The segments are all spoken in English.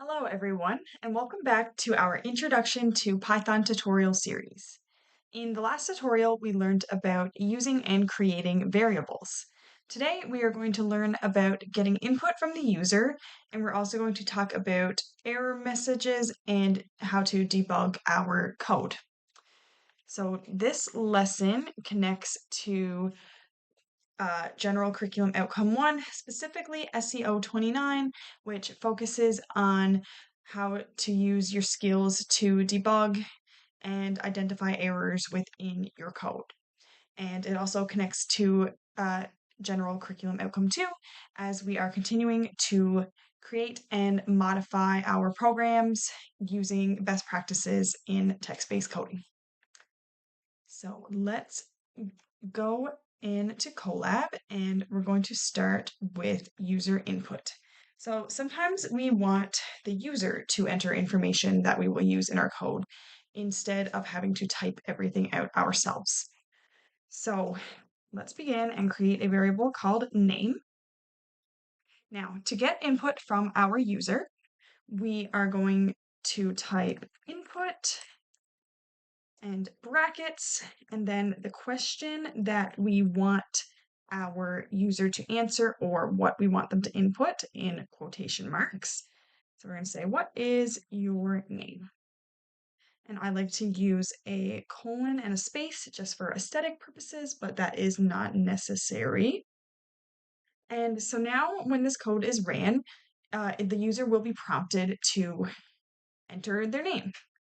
Hello everyone, and welcome back to our Introduction to Python tutorial series. In the last tutorial, we learned about using and creating variables. Today, we are going to learn about getting input from the user, and we're also going to talk about error messages and how to debug our code. So this lesson connects to General Curriculum Outcome 1, specifically SEO 29, which focuses on how to use your skills to debug and identify errors within your code. And it also connects to General Curriculum Outcome 2, as we are continuing to create and modify our programs using best practices in text-based coding. So let's go into Colab and we're going to start with user input. So sometimes we want the user to enter information that we will use in our code instead of having to type everything out ourselves. So let's begin and create a variable called name. Now, to get input from our user, we are going to type input and brackets, and then the question that we want our user to answer or what we want them to input in quotation marks. So we're going to say, what is your name? And I like to use a colon and a space just for aesthetic purposes, but that is not necessary. And so now when this code is ran, the user will be prompted to enter their name.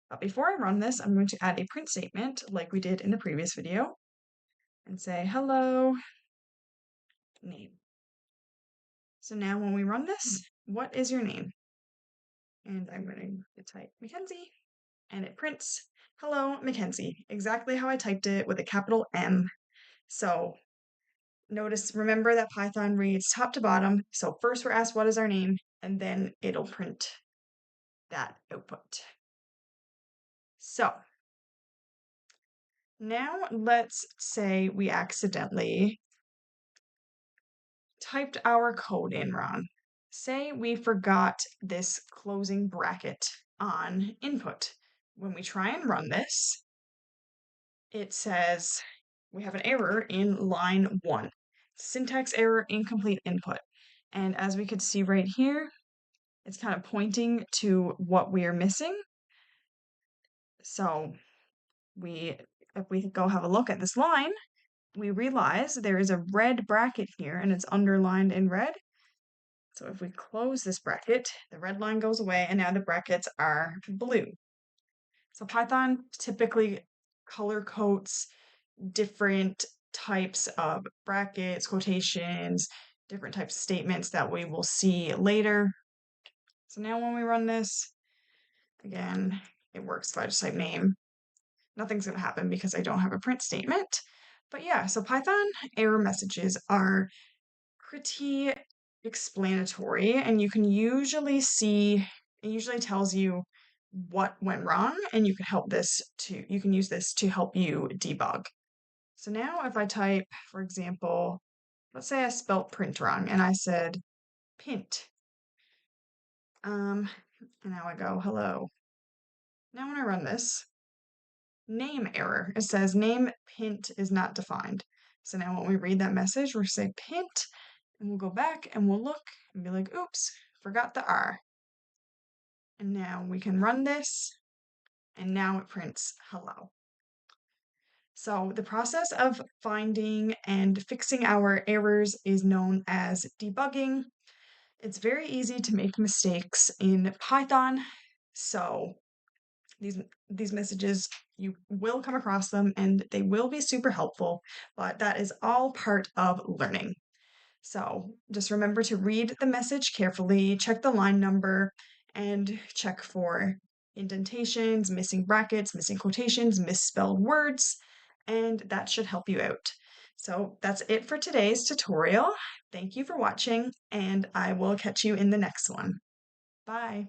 But before I run this, I'm going to add a print statement like we did in the previous video and say, hello, name. So now when we run this, what is your name? And I'm going to type Mackenzie, and it prints, hello, Mackenzie, exactly how I typed it with a capital M. So remember that Python reads top to bottom. So first we're asked, what is our name? And then it'll print that output. So now let's say we accidentally typed our code in wrong. Say we forgot this closing bracket on input. When we try and run this, it says we have an error in line 1. Syntax error, incomplete input. And as we could see right here, it's kind of pointing to what we are missing. So if we go have a look at this line, we realize there is a red bracket here and it's underlined in red. So if we close this bracket, the red line goes away and now the brackets are blue. So Python typically color codes different types of brackets, quotations, different types of statements that we will see later. So now when we run this, again, it works if I just type name. Nothing's going to happen because I don't have a print statement. But yeah, so Python error messages are pretty explanatory, and you can usually see, it usually tells you what went wrong, and you can use this to help you debug. So now if I type, for example, let's say I spelt print wrong and I said pint. And now I go hello. Now when I run this, name error. It says name pint is not defined. So now when we read that message, we'll say pint, and we'll go back and we'll look and be like, oops, forgot the R. And now we can run this, and now it prints hello. So the process of finding and fixing our errors is known as debugging. It's very easy to make mistakes in Python. So these messages, you will come across them and they will be super helpful, but that is all part of learning. So just remember to read the message carefully, check the line number, and check for indentations, missing brackets, missing quotations, misspelled words, and that should help you out. So that's it for today's tutorial. Thank you for watching, and I will catch you in the next one. Bye.